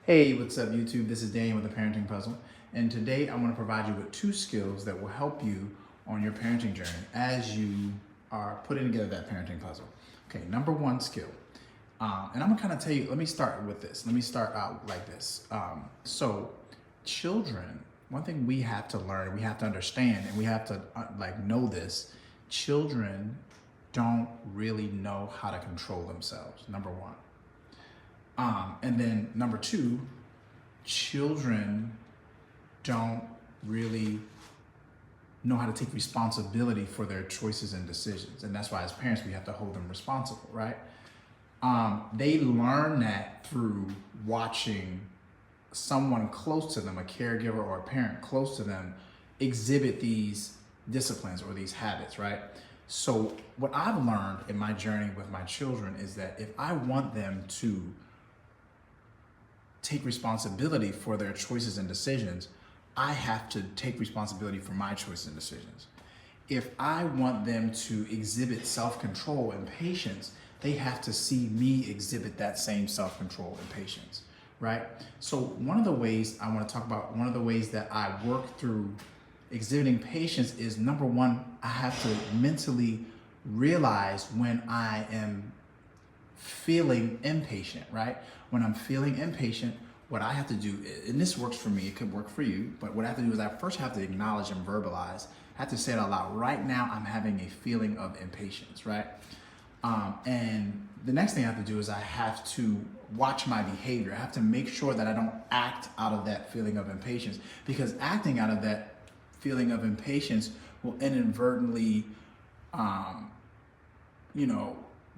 Hey, what's up YouTube? This is Daniel with the Parenting Puzzle, and today I'm going to provide you with 2 skills that will help you on your parenting journey as you are putting together that parenting puzzle. Okay, number 1 skill, and I'm going to kind of tell you, let me start with this. Let me start out like this. So children, one thing we have to learn, we have to understand, and we have to know this, children don't really know how to control themselves, number 1. And then number 2, children don't really know how to take responsibility for their choices and decisions. And that's why as parents, we have to hold them responsible, right? They learn that through watching someone close to them, a caregiver or a parent close to them, exhibit these disciplines or these habits, right? So what I've learned in my journey with my children is that if I want them to take responsibility for their choices and decisions, I have to take responsibility for my choices and decisions. If I want them to exhibit self-control and patience, they have to see me exhibit that same self-control and patience, right? So one of the ways I want to talk about, one of the ways that I work through exhibiting patience is, number 1, I have to mentally realize when I am feeling impatient, right? When I'm feeling impatient, what I have to do, and this works for me, it could work for you, but what I have to do is I first have to acknowledge and verbalize. I have to say it out loud. Right now, I'm having a feeling of impatience, right? And the next thing I have to do is I have to watch my behavior. I have to make sure that I don't act out of that feeling of impatience, because acting out of that feeling of impatience will inadvertently,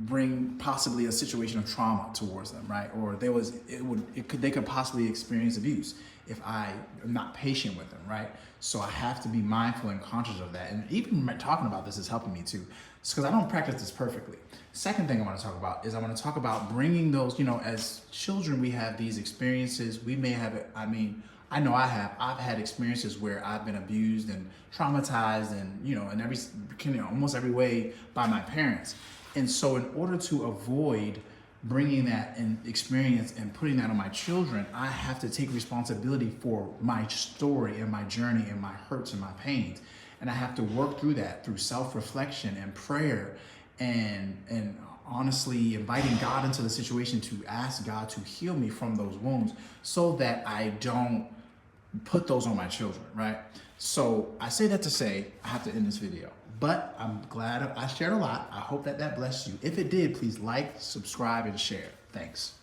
bring possibly a situation of trauma towards them, right? Or they could possibly experience abuse if I am not patient with them, right? So I have to be mindful and conscious of that. And even talking about this is helping me too, because I don't practice this perfectly. Second thing I want to talk about is I want to talk about bringing those, as children, we have these experiences. We may have it. I know I've had experiences where I've been abused and traumatized and, in almost every way by my parents. And so in order to avoid bringing that and experience and putting that on my children, I have to take responsibility for my story and my journey and my hurts and my pains. And I have to work through that through self-reflection and prayer and honestly inviting God into the situation to ask God to heal me from those wounds so that I don't put those on my children, right? So I say that to say I have to end this video. But I'm glad I shared a lot. I hope that blessed you. If it did, please like, subscribe, and share. Thanks.